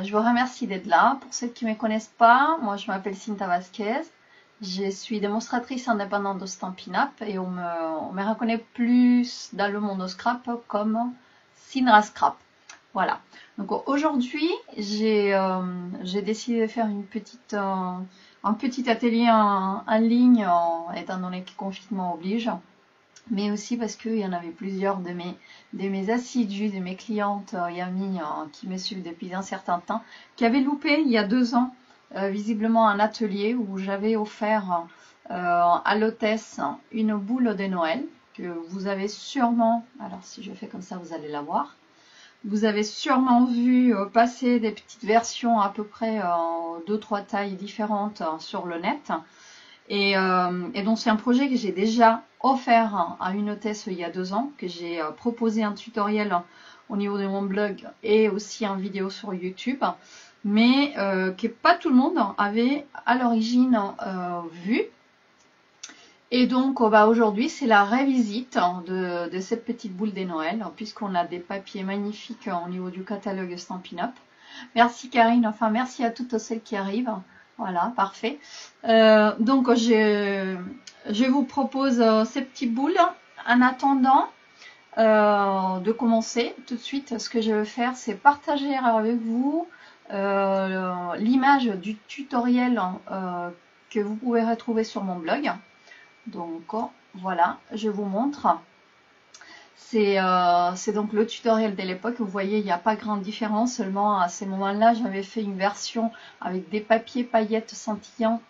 je vous remercie d'être là. Pour ceux qui ne me connaissent pas, moi je m'appelle Cinta Vasquez. Je suis démonstratrice indépendante de Stampin' Up et on me reconnaît plus dans le monde au scrap comme Cinra Scrap. Voilà. Donc aujourd'hui, j'ai décidé de faire un petit atelier en ligne, étant donné que le confinement oblige. Mais aussi parce qu'il y en avait plusieurs de mes assidus, de mes clientes et amies qui me suivent depuis un certain temps, qui avaient loupé il y a 2 ans visiblement un atelier où j'avais offert à l'hôtesse une boule de Noël que vous avez sûrement, alors si je fais comme ça vous allez la voir, vous avez sûrement vu passer des petites versions à peu près 2-3 tailles différentes sur le net. Et donc c'est un projet que j'ai déjà offert à une hôtesse il y a 2 ans, que j'ai proposé un tutoriel au niveau de mon blog et aussi en vidéo sur YouTube, mais que pas tout le monde avait à l'origine vu. Et donc aujourd'hui c'est la révisite de cette petite boule des Noël, puisqu'on a des papiers magnifiques au niveau du catalogue Stampin' Up. Merci Karine, enfin merci à toutes celles qui arrivent. Voilà, parfait. Donc je vous propose ces petites boules. En attendant de commencer tout de suite, ce que je vais faire, c'est partager avec vous l'image du tutoriel que vous pouvez retrouver sur mon blog. Donc voilà, je vous montre. C'est donc le tutoriel de l'époque. Vous voyez, il n'y a pas grande différence. Seulement à ces moments-là, j'avais fait une version avec des papiers paillettes scintillants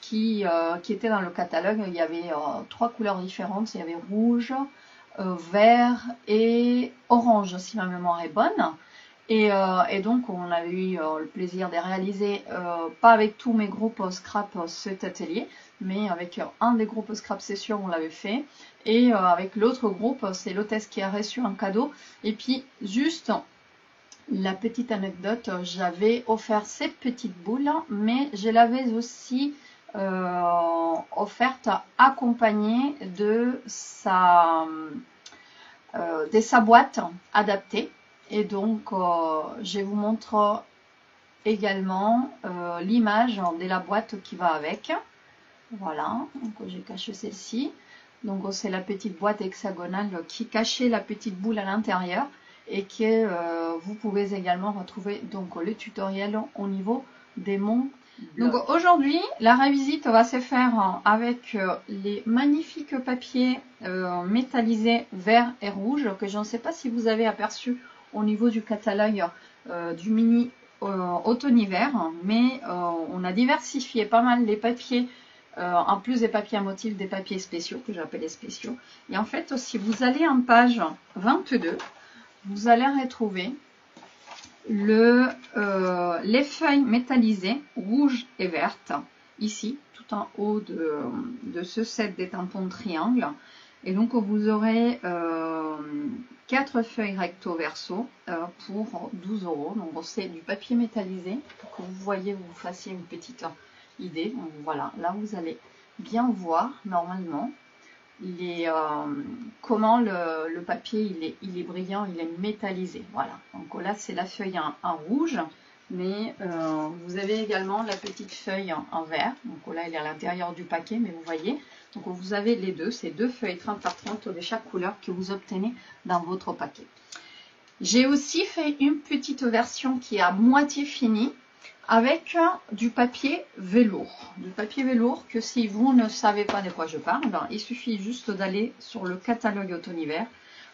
qui étaient dans le catalogue. Il y avait 3 couleurs différentes. Il y avait rouge, vert et orange, si ma mémoire est bonne. Et donc, on a eu le plaisir de réaliser, pas avec tous mes groupes scrap cet atelier, mais avec un des groupes scrap session, on l'avait fait. Et avec l'autre groupe, c'est l'hôtesse qui a reçu un cadeau. Et puis, juste la petite anecdote, j'avais offert cette petite boule, mais je l'avais aussi offerte accompagnée de sa boîte adaptée. Et donc, je vous montre également l'image de la boîte qui va avec. Voilà, donc j'ai caché celle-ci. Donc c'est la petite boîte hexagonale qui cachait la petite boule à l'intérieur et que vous pouvez également retrouver donc le tutoriel au niveau des monts. Donc aujourd'hui, la révisite va se faire avec les magnifiques papiers métallisés vert et rouge que je ne sais pas si vous avez aperçu au niveau du catalogue du mini automne-hiver, mais on a diversifié pas mal les papiers. En plus des papiers à motifs, des papiers spéciaux, que j'appelle les spéciaux. Et en fait, si vous allez en page 22, vous allez retrouver les feuilles métallisées, rouges et vertes, ici, tout en haut de ce set des tampons triangles. Et donc, vous aurez 4 feuilles recto verso pour 12 €. Donc, c'est du papier métallisé, pour que vous voyez, vous fassiez une petite idée. Donc voilà, là vous allez bien voir normalement comment le papier il est brillant, il est métallisé. Voilà, donc là c'est la feuille en rouge, mais vous avez également la petite feuille en vert. Donc là elle est à l'intérieur du paquet, mais vous voyez, donc vous avez les deux, ces 2 feuilles 30 par 30 de chaque couleur que vous obtenez dans votre paquet. J'ai aussi fait une petite version qui est à moitié finie, avec du papier velours. Du papier velours que si vous ne savez pas de quoi je parle, ben, il suffit juste d'aller sur le catalogue automne-hiver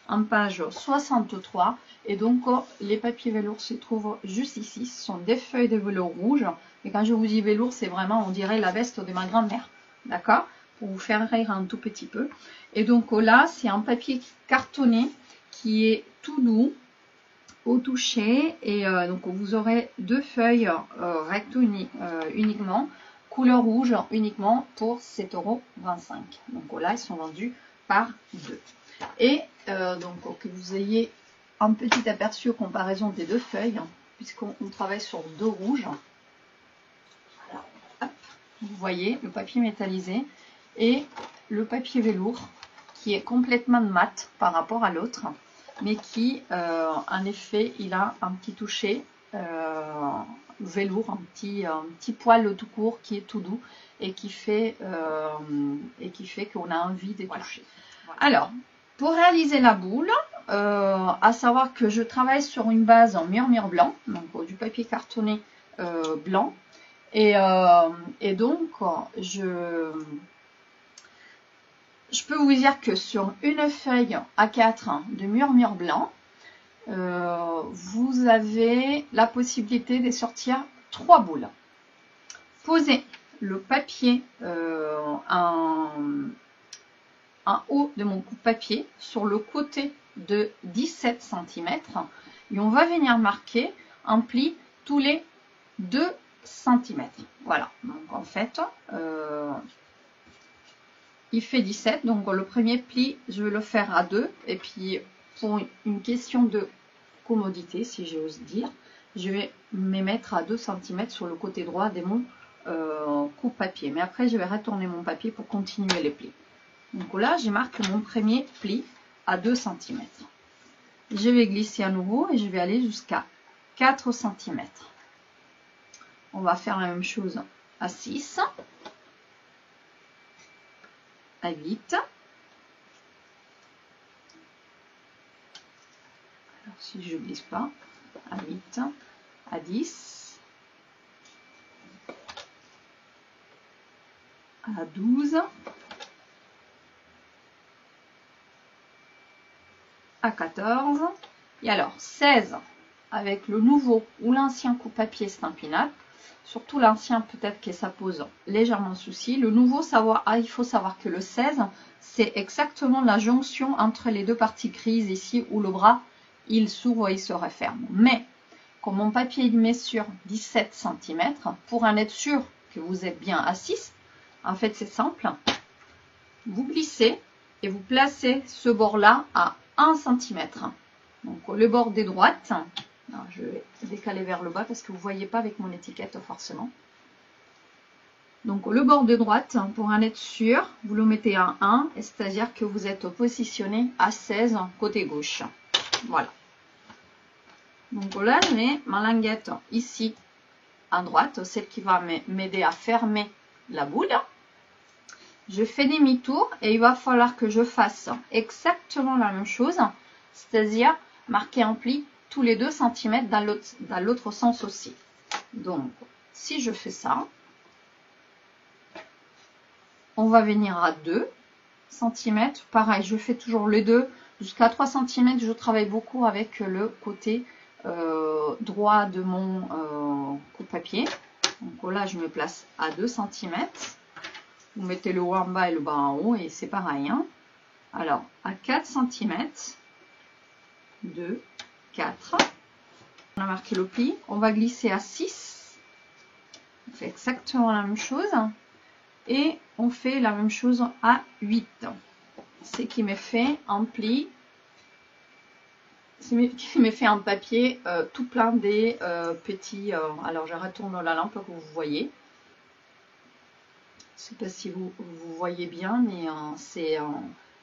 en page 63. Et donc les papiers velours se trouvent juste ici. Ce sont des feuilles de velours rouge. Et quand je vous dis velours, c'est vraiment, on dirait la veste de ma grand-mère. D'accord? Pour vous faire rire un tout petit peu. Et donc là, c'est un papier cartonné qui est tout doux au toucher, et donc vous aurez 2 feuilles recto uniquement, couleur rouge uniquement pour 7,25 €. Donc là, ils sont vendus par 2. Et donc que vous ayez un petit aperçu en comparaison des 2 feuilles, puisqu'on travaille sur 2 rouges. Voilà. Hop. Vous voyez le papier métallisé et le papier velours qui est complètement mat par rapport à l'autre, mais qui en effet il a un petit toucher velours, un petit poil tout court qui est tout doux et qui fait qu'on a envie de toucher. Voilà. Alors, pour réaliser la boule, à savoir que je travaille sur une base en murmure blanc, donc du papier cartonné blanc, et donc je peux vous dire que sur une feuille A4 de murmure blanc, vous avez la possibilité de sortir 3 boules. Posez le papier en haut de mon coupe-papier sur le côté de 17 cm et on va venir marquer un pli tous les 2 cm. Voilà, donc en fait, il fait 17, donc le premier pli, je vais le faire à 2 et puis pour une question de commodité, si j'ose dire, je vais me mettre à 2 cm sur le côté droit de mon coupe-papier. Mais après, je vais retourner mon papier pour continuer les plis. Donc là, je marque mon premier pli à 2 cm. Je vais glisser à nouveau et je vais aller jusqu'à 4 cm. On va faire la même chose à 6, à 8. Alors, si je ne glisse pas, à 8, à 10, à 12, à 14, et alors 16 avec le nouveau ou l'ancien coupe-papier Stampin' Up, surtout l'ancien peut-être que ça pose légèrement souci. Le nouveau, il faut savoir que le 16, c'est exactement la jonction entre les deux parties grises ici où le bras il s'ouvre et il se referme. Mais comme mon papier il met sur 17 cm, pour en être sûr que vous êtes bien à 6, en fait c'est simple, vous glissez et vous placez ce bord-là à 1 cm. Donc le bord des droites, alors, je vais décaler vers le bas parce que vous ne voyez pas avec mon étiquette forcément. Donc le bord de droite, pour en être sûr, vous le mettez à 1, c'est-à-dire que vous êtes positionné à 16 côté gauche. Voilà. Donc là, je mets ma languette ici à droite, celle qui va m'aider à fermer la boule. Je fais demi-tour et il va falloir que je fasse exactement la même chose, c'est-à-dire marquer un pli tous les 2 cm dans l'autre sens aussi. Donc, si je fais ça, on va venir à 2 cm. Pareil, je fais toujours les deux. Jusqu'à 3 cm, je travaille beaucoup avec le côté droit de mon coupe-papier. Donc là, je me place à 2 cm. Vous mettez le haut en bas et le bas en haut et c'est pareil. Hein. Alors, à 4 cm, 2, 4. On a marqué le pli. On va glisser à 6. On fait exactement la même chose. Et on fait la même chose à 8. C'est qui me fait un pli, qui me fait un papier tout plein des petits... alors je retourne la lampe que vous voyez. Je ne sais pas si vous voyez bien, mais c'est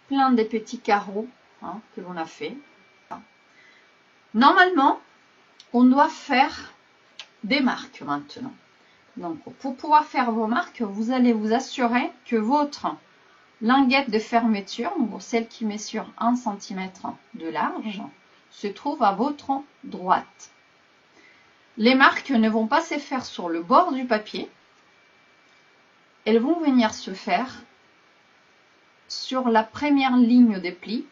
plein des petits carreaux hein, que l'on a fait. Normalement, on doit faire des marques maintenant. Donc, pour pouvoir faire vos marques, vous allez vous assurer que votre languette de fermeture, donc celle qui met sur 1 cm de large, se trouve à votre droite. Les marques ne vont pas se faire sur le bord du papier. Elles vont venir se faire sur la première ligne des plis,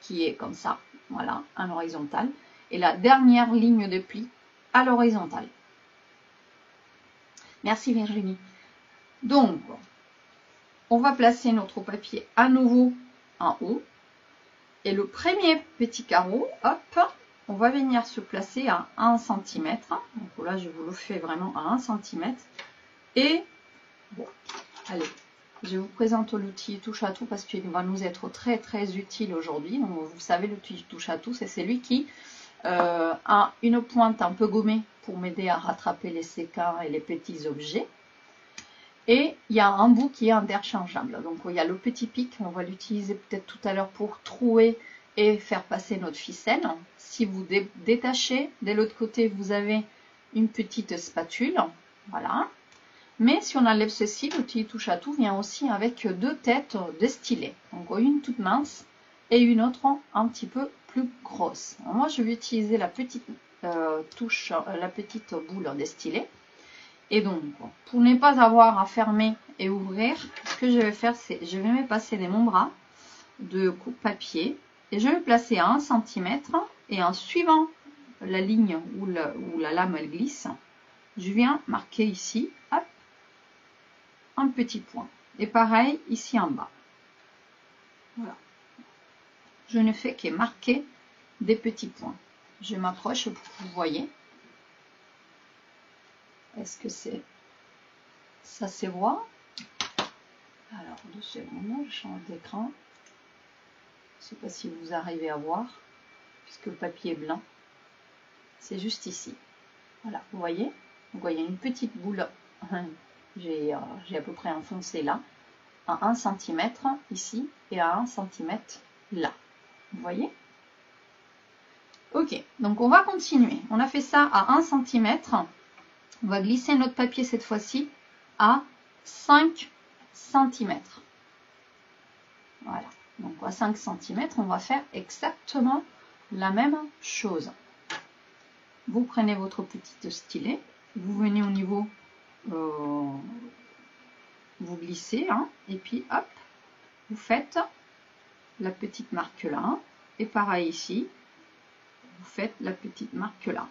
qui est comme ça, voilà, en horizontal, et la dernière ligne de plis à l'horizontale. Merci Virginie. Donc, on va placer notre papier à nouveau en haut. Et le premier petit carreau, hop, on va venir se placer à 1 cm. Donc là, je vous le fais vraiment à 1 cm. Et, bon, allez, je vous présente l'outil touche à tout parce qu'il va nous être très très utile aujourd'hui. Donc, vous savez, l'outil touche à tout, c'est celui qui a une pointe un peu gommée pour m'aider à rattraper les séquins et les petits objets. Et il y a un bout qui est interchangeable. Donc il y a le petit pic, on va l'utiliser peut-être tout à l'heure pour trouer et faire passer notre ficelle. Si vous détachez, de l'autre côté, vous avez une petite spatule. Voilà. Mais si on enlève ceci, l'outil touche à tout vient aussi avec deux têtes de stylet. Donc une toute mince et une autre un petit peu plus grosse. Alors moi, je vais utiliser la petite touche, la petite boule de stylet. Et donc, pour ne pas avoir à fermer et ouvrir, ce que je vais faire, c'est je vais me passer de mon bras de coupe papier et je vais placer à 1 cm et en suivant la ligne où la lame elle glisse, je viens marquer ici, hop, un petit point. Et pareil ici en bas. Voilà. Je ne fais que marquer des petits points. Je m'approche pour que vous voyez. Est-ce que ça se voit? Alors, 2 secondes, je change d'écran. Je ne sais pas si vous arrivez à voir, puisque le papier est blanc. C'est juste ici. Voilà, vous voyez? Donc, il y a une petite boule. J'ai à peu près enfoncé là, à 1 cm ici et à 1 cm là. Vous voyez? Ok, donc on va continuer. On a fait ça à 1 cm. On va glisser notre papier cette fois-ci à 5 cm. Voilà, donc à 5 cm, on va faire exactement la même chose. Vous prenez votre petit stylet, vous venez au niveau, vous glissez, hein, et puis hop, vous faites la petite marque là, et pareil ici, vous faites la petite marque là.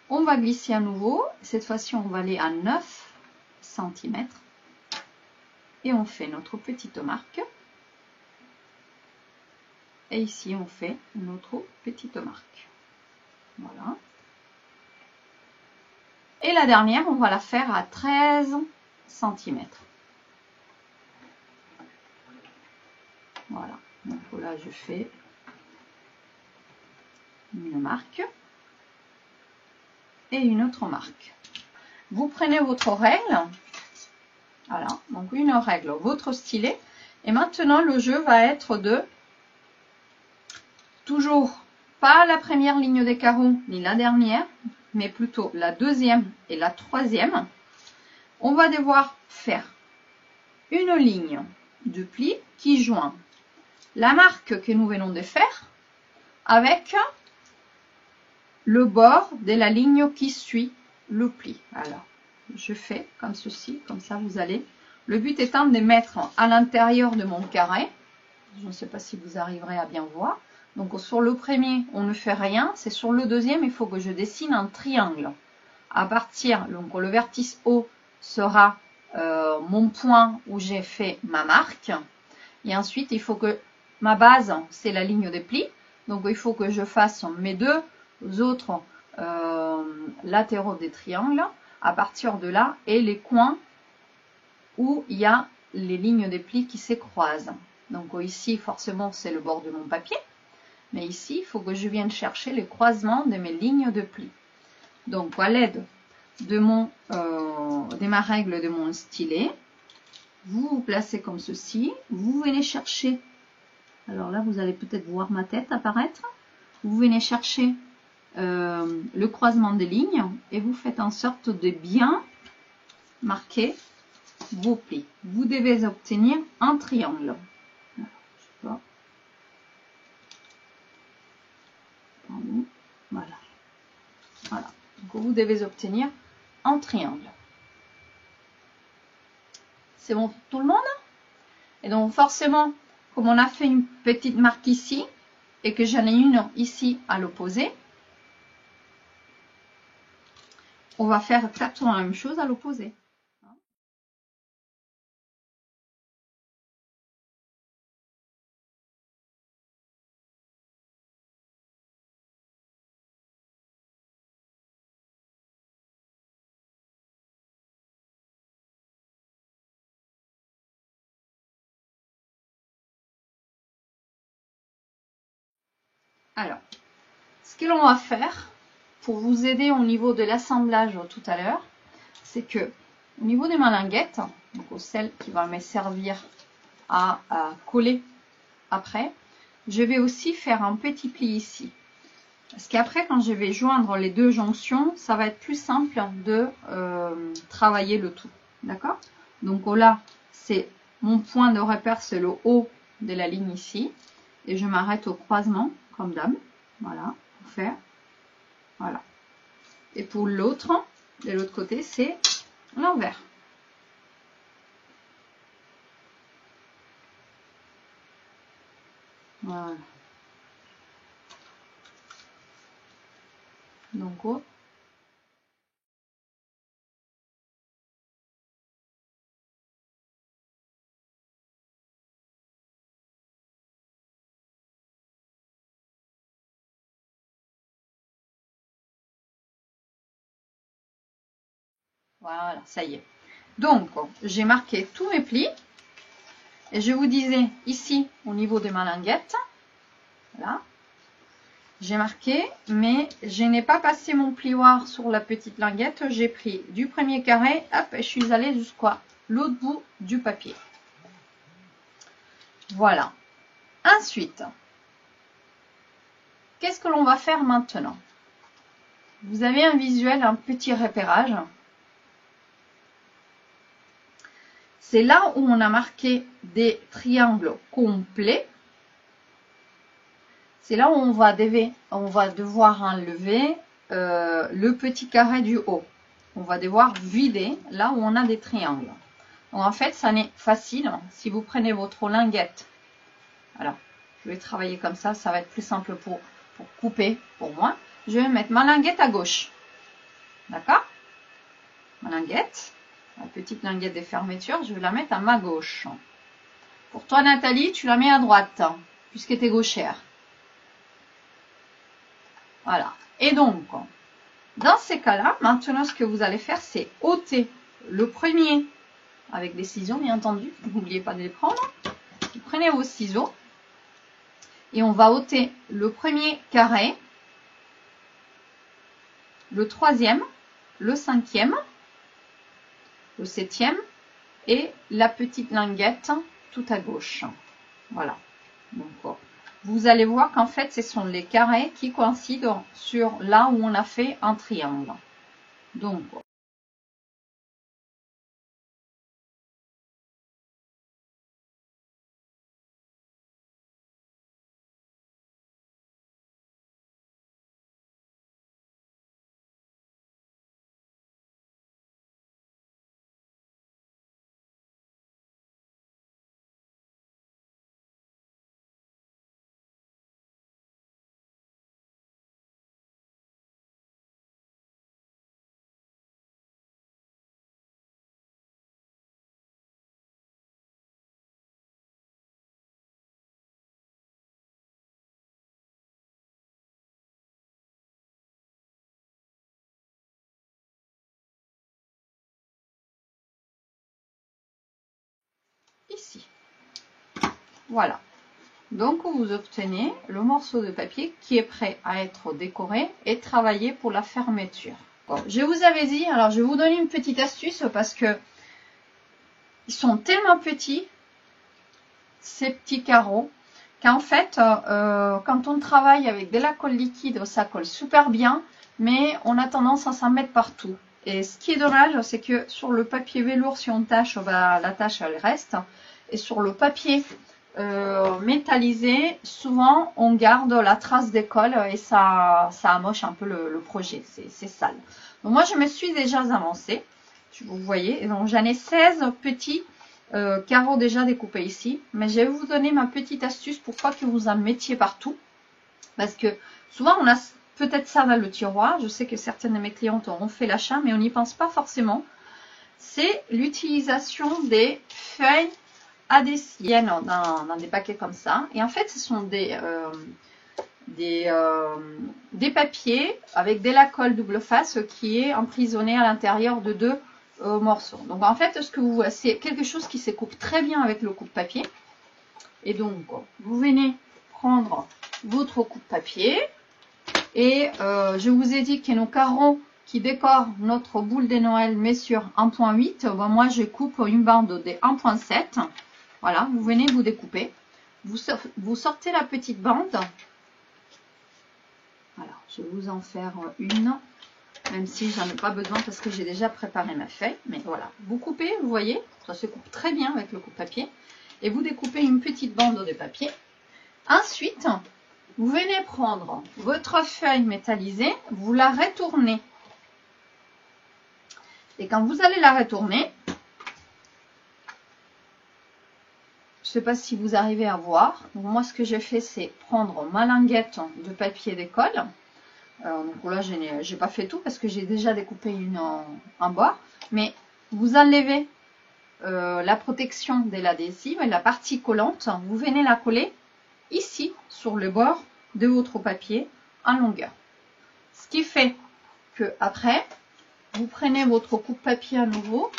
On va glisser à nouveau, cette fois-ci on va aller à 9 cm, et on fait notre petite marque, et ici on fait notre petite marque. Voilà. Et la dernière, on va la faire à 13 cm. Voilà. Donc là, je fais une marque et une autre marque. Vous prenez votre règle. Voilà. Donc une règle, votre stylet. Et maintenant, le jeu va être de toujours pas la première ligne des carreaux ni la dernière, mais plutôt la deuxième et la troisième. On va devoir faire une ligne de pli qui joint la marque que nous venons de faire avec le bord de la ligne qui suit le pli. Alors, je fais comme ceci, comme ça vous allez. Le but étant de mettre à l'intérieur de mon carré. Je ne sais pas si vous arriverez à bien voir. Donc sur le premier, on ne fait rien. C'est sur le deuxième, il faut que je dessine un triangle. À partir, donc le vertice haut sera mon point où j'ai fait ma marque. Et ensuite, il faut que ma base, c'est la ligne de pli. Donc il faut que je fasse mes deux autres latéraux des triangles à partir de là et les coins où il y a les lignes de pli qui se croisent. Donc ici, forcément, c'est le bord de mon papier. Mais ici, il faut que je vienne chercher les croisements de mes lignes de pli. Donc, à l'aide de ma règle de mon stylet, vous vous placez comme ceci. Vous venez chercher, alors là, vous allez peut-être voir ma tête apparaître. Vous venez chercher le croisement des lignes et vous faites en sorte de bien marquer vos plis. Vous devez obtenir un triangle. Voilà. Voilà. Donc vous devez obtenir un triangle. C'est bon pour tout le monde? Et donc forcément, comme on a fait une petite marque ici et que j'en ai une ici à l'opposé, on va faire exactement la même chose à l'opposé. Alors, ce que l'on va faire pour vous aider au niveau de l'assemblage tout à l'heure, c'est que au niveau des malinguettes, donc celle qui va me servir à coller après, je vais aussi faire un petit pli ici. Parce qu'après, quand je vais joindre les deux jonctions, ça va être plus simple de travailler le tout. D'accord? Donc là, c'est mon point de repère, c'est le haut de la ligne ici. Et je m'arrête au croisement, comme d'hab. Voilà, pour faire. Voilà. Et pour l'autre, de l'autre côté, c'est l'envers. Voilà. Donc, oh. Voilà, ça y est. Donc, j'ai marqué tous mes plis. Et je vous disais ici, au niveau de ma languette, là, j'ai marqué, mais je n'ai pas passé mon plioir sur la petite languette. J'ai pris du premier carré, hop, et je suis allée jusqu'à l'autre bout du papier. Voilà. Ensuite, qu'est-ce que l'on va faire maintenant? Vous avez un visuel, un petit repérage. C'est là où on a marqué des triangles complets. C'est là où on va devoir enlever le petit carré du haut. On va devoir vider là où on a des triangles. Donc en fait, ça n'est facile. Si vous prenez votre languette, alors je vais travailler comme ça va être plus simple pour couper pour moi. Je vais mettre ma languette à gauche. D'accord? Ma languette, la petite languette des fermetures, je vais la mettre à ma gauche. Pour toi, Nathalie, tu la mets à droite, puisque tu es gauchère. Voilà. Et donc, dans ces cas-là, maintenant, ce que vous allez faire, c'est ôter le premier, avec des ciseaux, bien entendu. N'oubliez pas de les prendre. Vous prenez vos ciseaux. Et on va ôter le premier carré, le troisième, le cinquième, le septième et la petite languette tout à gauche. Voilà. Donc, vous allez voir qu'en fait, ce sont les carrés qui coïncident sur là où on a fait un triangle. Donc, ici. Voilà. Donc, vous obtenez le morceau de papier qui est prêt à être décoré et travaillé pour la fermeture. Bon, je vous avais dit, alors je vais vous donner une petite astuce parce que ils sont tellement petits, ces petits carreaux, qu'en fait, quand on travaille avec de la colle liquide, ça colle super bien, mais on a tendance à s'en mettre partout. Et ce qui est dommage, c'est que sur le papier velours, si on tâche, bah, la tâche elle reste. Et sur le papier métallisé, souvent on garde la trace de colle et ça amoche un peu le projet, c'est sale. Donc moi je me suis déjà avancée, vous voyez, et donc j'en ai 16 petits carreaux déjà découpés ici, mais je vais vous donner ma petite astuce pour pas que vous en mettiez partout, parce que souvent on a peut-être ça dans le tiroir. Je sais que certaines de mes clientes auront fait l'achat, mais on n'y pense pas forcément. C'est l'utilisation des feuilles adhésives dans des paquets comme ça. Et en fait, ce sont des papiers avec de la colle double face qui est emprisonné à l'intérieur de deux morceaux. Donc en fait, ce que vous voyez, c'est quelque chose qui se coupe très bien avec le coupe-papier. Et donc, vous venez prendre votre coupe-papier. Et je vous ai dit que nos carreaux qui décorent notre boule de Noël met sur 1.8. Bon, moi, je coupe une bande de 1.7. Voilà, vous venez vous découper. vous sortez la petite bande. Alors, je vais vous en faire une, même si j'en ai pas besoin parce que j'ai déjà préparé ma feuille. Mais voilà, vous coupez, vous voyez, ça se coupe très bien avec le coupe-papier. Et vous découpez une petite bande de papier. Ensuite, vous venez prendre votre feuille métallisée, vous la retournez. Et quand vous allez la retourner, je ne sais pas si vous arrivez à voir. Donc moi, ce que j'ai fait, c'est prendre ma languette de papier d'école. Donc là, je n'ai pas fait tout parce que j'ai déjà découpé une en bois. Mais vous enlevez la protection de l'adhésive et la partie collante. Vous venez la coller ici, sur le bord de votre papier en longueur. Ce qui fait que après, vous prenez votre coupe-papier à nouveau.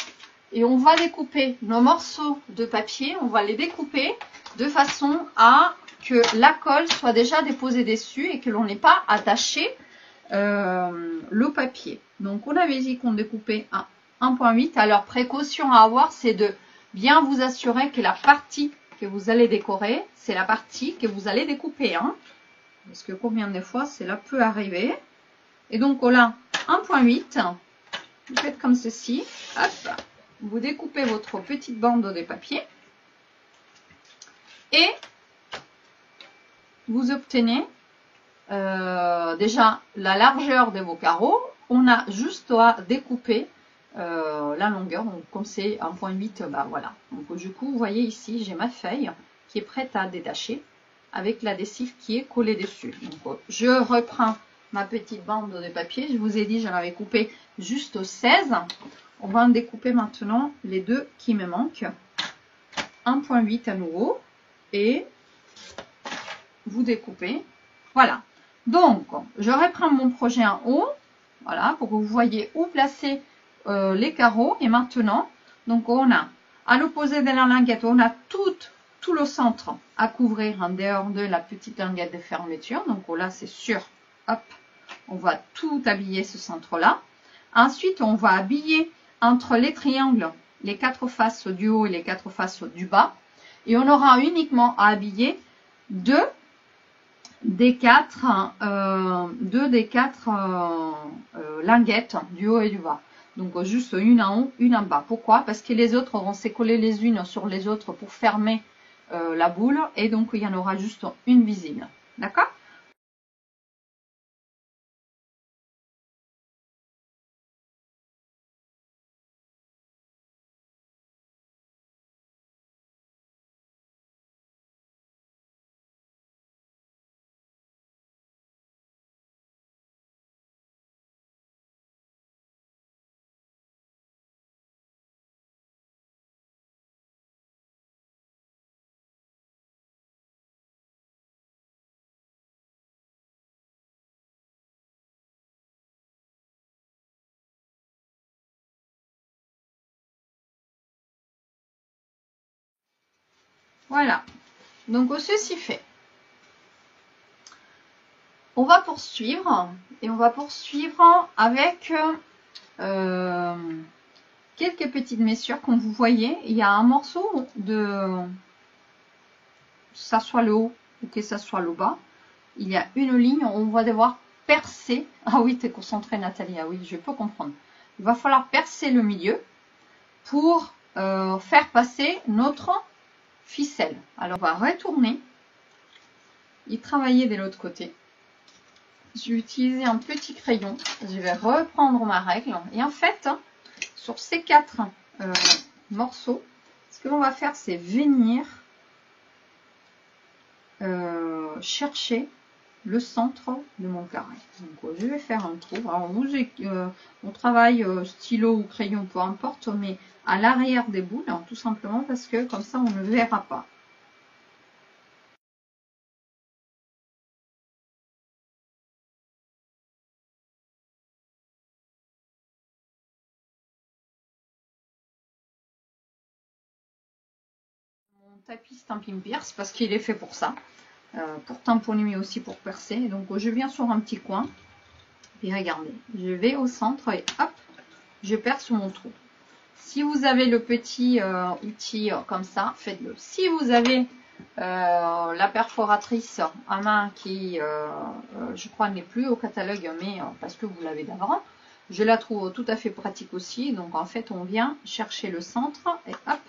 Et on va découper nos morceaux de papier, on va les découper de façon à que la colle soit déjà déposée dessus et que l'on n'ait pas attaché le papier. Donc on avait dit qu'on découpait à 1,8. Alors précaution à avoir, c'est de bien vous assurer que la partie que vous allez décorer, c'est la partie que vous allez découper. Hein, parce que combien de fois cela peut arriver. Et donc là, 1,8, vous faites comme ceci, hop. Vous découpez votre petite bande de papier et vous obtenez déjà la largeur de vos carreaux. On a juste à découper la longueur. Donc comme c'est 1,8, bah voilà. Donc du coup, vous voyez ici, j'ai ma feuille qui est prête à détacher avec l'adhésif qui est collé dessus. Donc je reprends ma petite bande de papier. Je vous ai dit, j'en avais coupé juste 16. On va en découper maintenant les deux qui me manquent. 1,8 à nouveau. Et vous découpez. Voilà. Donc, je reprends mon projet en haut. Voilà, pour que vous voyez où placer les carreaux. Et maintenant, donc on a, à l'opposé de la languette, on a tout le centre à couvrir en dehors de la petite languette de fermeture. Donc là, c'est sûr. Hop, on va tout habiller ce centre-là. Ensuite, on va habiller entre les triangles, les quatre faces du haut et les quatre faces du bas. Et on aura uniquement à habiller deux des quatre languettes du haut et du bas. Donc juste une en haut, une en bas. Pourquoi? Parce que les autres vont se coller les unes sur les autres pour fermer la boule. Et donc il y en aura juste une visible. D'accord? Voilà. Donc ceci fait. On va poursuivre et on va poursuivre avec quelques petites messures. Comme vous voyez, il y a un morceau de, ça soit le haut ou que ça soit le bas, il y a une ligne, on va devoir percer. Ah oui, t'es concentrée Nathalie, ah oui, je peux comprendre. Il va falloir percer le milieu pour faire passer notre ficelle. Alors on va retourner et travailler de l'autre côté. Je vais utiliser un petit crayon, je vais reprendre ma règle et en fait sur ces quatre morceaux, ce que l'on va faire c'est venir chercher le centre de mon carré. Donc je vais faire un trou. Alors on travaille stylo ou crayon, peu importe, mais à l'arrière des boules, hein, tout simplement parce que comme ça on ne verra pas. Tapis Stampin' Pierce parce qu'il est fait pour ça, pour tamponner mais aussi pour percer. Donc je viens sur un petit coin et regardez, je vais au centre et hop, je perce mon trou. Si vous avez le petit outil comme ça, faites-le. Si vous avez La perforatrice à main qui, je crois, n'est plus au catalogue, mais parce que vous l'avez d'avant, je la trouve tout à fait pratique aussi. Donc en fait, on vient chercher le centre et hop,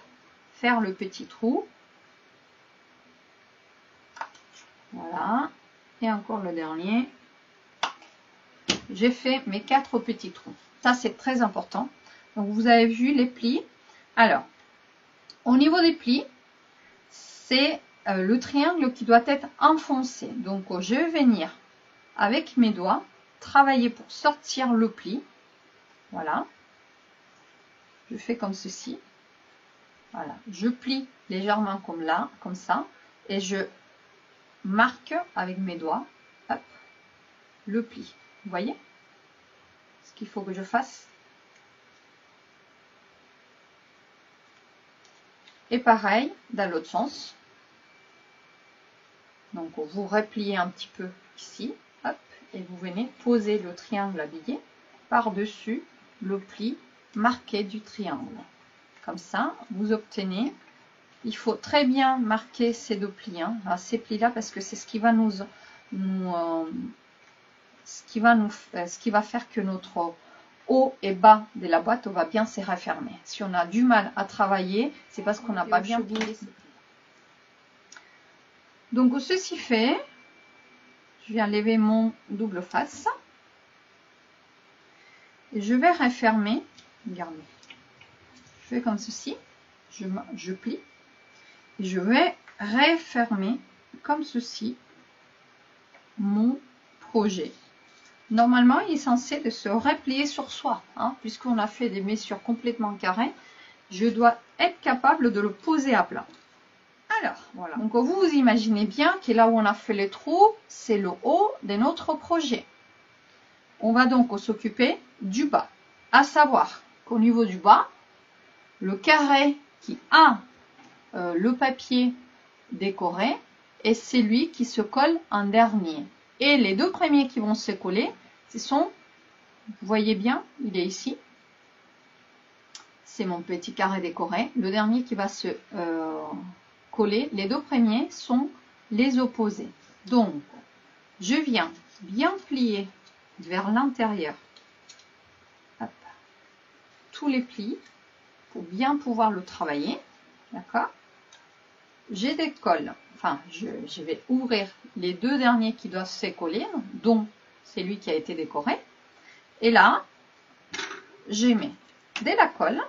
faire le petit trou. Voilà. Et encore le dernier. J'ai fait mes 4 petits trous. Ça, c'est très important. Donc vous avez vu les plis. Alors, au niveau des plis, c'est le triangle qui doit être enfoncé. Donc je vais venir avec mes doigts travailler pour sortir le pli. Voilà. Je fais comme ceci. Voilà. Je plie légèrement comme là, comme ça. Et je marque avec mes doigts, hop, le pli. Vous voyez ce qu'il faut que je fasse? Et pareil, dans l'autre sens. Donc vous repliez un petit peu ici, hop, et vous venez poser le triangle habillé par-dessus le pli marqué du triangle. Comme ça, vous obtenez, il faut très bien marquer ces 2 plis, hein, ces plis-là, parce que c'est ce qui va ce qui va faire que notre haut et bas de la boîte va bien se refermer. Si on a du mal à travailler, c'est parce qu'on n'a pas bien plié. Donc ceci fait, je viens lever mon double face et je vais refermer. Regardez, je fais comme ceci, je plie et je vais refermer comme ceci mon projet. Normalement, il est censé de se replier sur soi, hein, puisqu'on a fait des messures complètement carrées. Je dois être capable de le poser à plat. Alors, voilà. Donc, vous imaginez bien que là où on a fait les trous, c'est le haut de notre projet. On va donc s'occuper du bas. À savoir qu'au niveau du bas, le carré qui a le papier décoré est celui qui se colle en dernier. Et les 2 premiers qui vont se coller, ce sont, vous voyez bien, il est ici. C'est mon petit carré décoré. Le dernier qui va se coller, les 2 premiers sont les opposés. Donc, je viens bien plier vers l'intérieur tous les plis pour bien pouvoir le travailler. D'accord? Je décolle, enfin, je vais ouvrir les 2 derniers qui doivent se coller, dont celui qui a été décoré. Et là, je mets de la colle.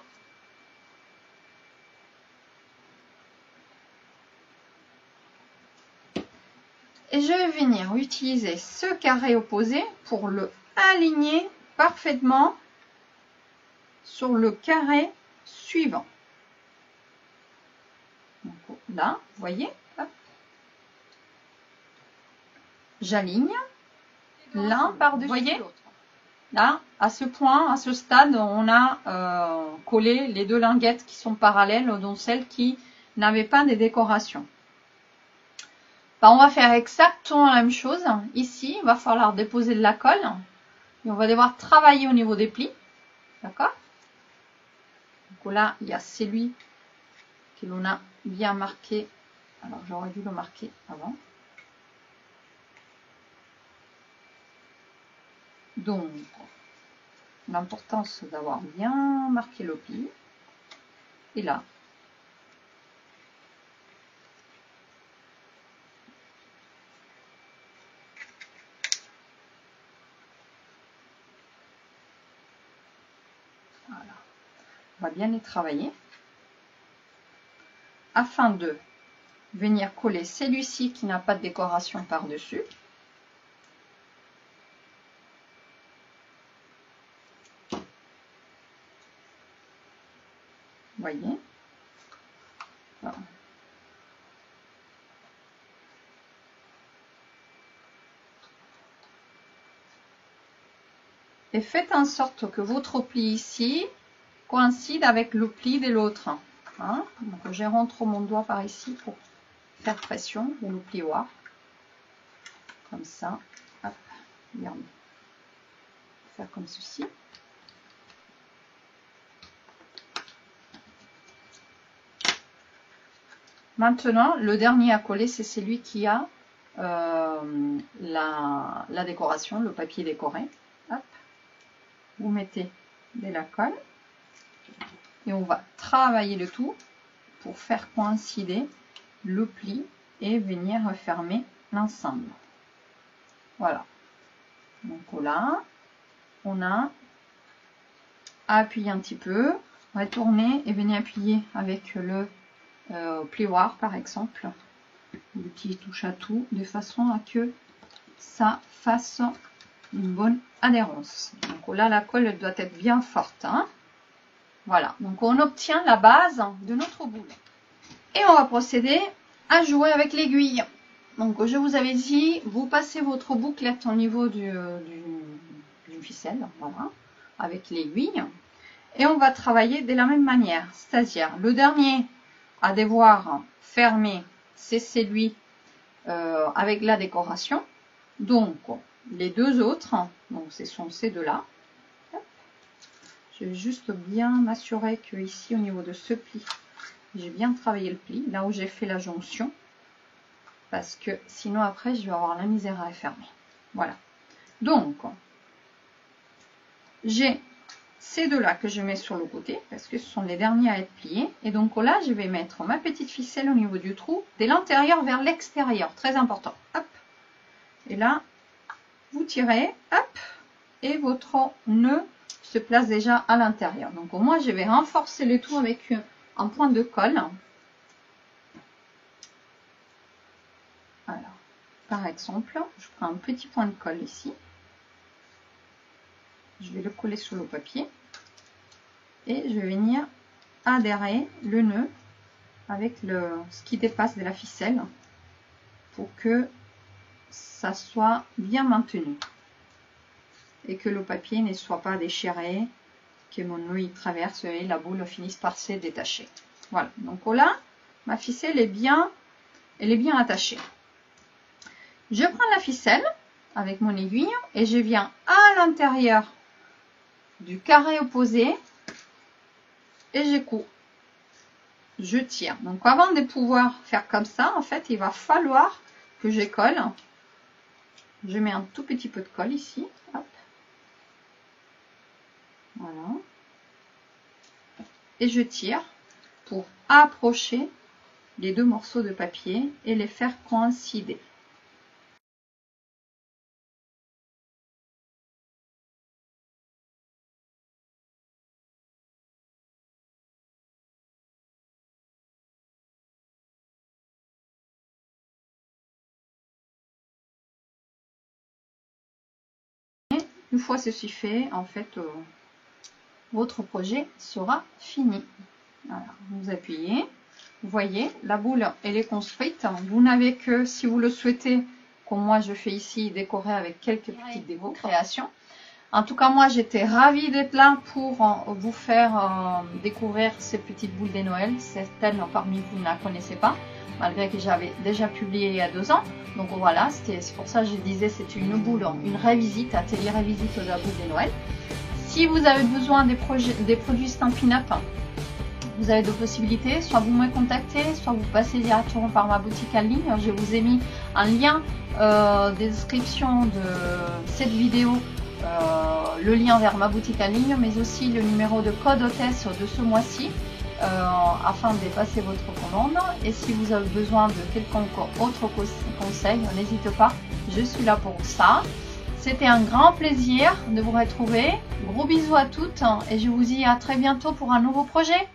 Et je vais venir utiliser ce carré opposé pour le aligner parfaitement sur le carré suivant. Donc là, vous voyez, j'aligne l'un par-dessus l'autre. Là, à ce point, à ce stade, on a collé les 2 linguettes qui sont parallèles, dont celles qui n'avaient pas de décoration. On va faire exactement la même chose. Ici, il va falloir déposer de la colle. Et on va devoir travailler au niveau des plis. D'accord? Donc là, il y a celui que l'on a bien marqué. Alors, j'aurais dû le marquer avant. Donc, l'importance d'avoir bien marqué le pli. Et là, voilà. On va bien les travailler afin de venir coller celui-ci qui n'a pas de décoration par-dessus. Vous voyez? Voilà. Et faites en sorte que votre pli ici coïncide avec le pli de l'autre. Hein? Donc je rentre mon doigt par ici pour faire pression ou le plioir. Comme ça. Hop, regardez. Faire comme ceci. Maintenant, le dernier à coller, c'est celui qui a la décoration, le papier décoré. Hop. Vous mettez de la colle et on va travailler le tout pour faire coïncider le pli et venir refermer l'ensemble. Voilà. Donc là, on a appuyé un petit peu, retourner et venir appuyer avec le plioir par exemple, le petit touche à tout, de façon à que ça fasse une bonne adhérence. Donc là, la colle doit être bien forte. Hein. Voilà, donc on obtient la base de notre boule. Et on va procéder à jouer avec l'aiguille. Donc je vous avais dit, vous passez votre bouclette au niveau d'une ficelle, voilà, avec l'aiguille. Et on va travailler de la même manière. C'est-à-dire, le dernier à devoir fermer, c'est celui avec la décoration. Donc, les deux autres, donc ce sont ces deux-là. Je vais juste bien m'assurer que ici, au niveau de ce pli, j'ai bien travaillé le pli, là où j'ai fait la jonction. Parce que sinon, après, je vais avoir la misère à refermer. Voilà. Donc, j'ai ces deux-là que je mets sur le côté, parce que ce sont les derniers à être pliés. Et donc là, je vais mettre ma petite ficelle au niveau du trou, de l'intérieur vers l'extérieur. Très important. Hop. Et là, vous tirez, hop, et votre nœud se place déjà à l'intérieur. Donc moi, je vais renforcer le tout avec un point de colle. Alors, par exemple, je prends un petit point de colle ici. Je vais le coller sur le papier. Et je vais venir adhérer le nœud avec ce qui dépasse de la ficelle pour que ça soit bien maintenu. Et que le papier ne soit pas déchiré, que mon nœud y traverse et la boule finisse par se détacher. Voilà, donc là, ma ficelle est bien attachée. Je prends la ficelle avec mon aiguille et je viens à l'intérieur du carré opposé et je couds. Je tire. Donc avant de pouvoir faire comme ça, en fait, il va falloir que je colle. Je mets un tout petit peu de colle ici. Hop. Voilà. Et je tire pour approcher les deux morceaux de papier et les faire coïncider. Une fois ceci fait, en fait, votre projet sera fini. Voilà, vous appuyez. Vous voyez, la boule, elle est construite. Vous n'avez que, si vous le souhaitez, comme moi je fais ici, décorer avec quelques petites déco-créations. En tout cas, moi, j'étais ravie d'être là pour vous faire découvrir ces petites boules de Noël. Certaines parmi vous ne la connaissaient pas, malgré que j'avais déjà publié il y a 2 ans. Donc voilà, c'est pour ça que je disais c'est une boule, une révisite, atelier révisite de la boule de Noël. Si vous avez besoin des produits Stampin' Up, vous avez deux possibilités, soit vous me contactez, soit vous passez directement par ma boutique en ligne. Je vous ai mis un lien de description de cette vidéo, le lien vers ma boutique en ligne, mais aussi le numéro de code hôtesse de ce mois-ci, afin de passer votre commande. Et si vous avez besoin de quelconque autre conseil, n'hésitez pas, je suis là pour ça. C'était un grand plaisir de vous retrouver. Gros bisous à toutes et je vous dis à très bientôt pour un nouveau projet.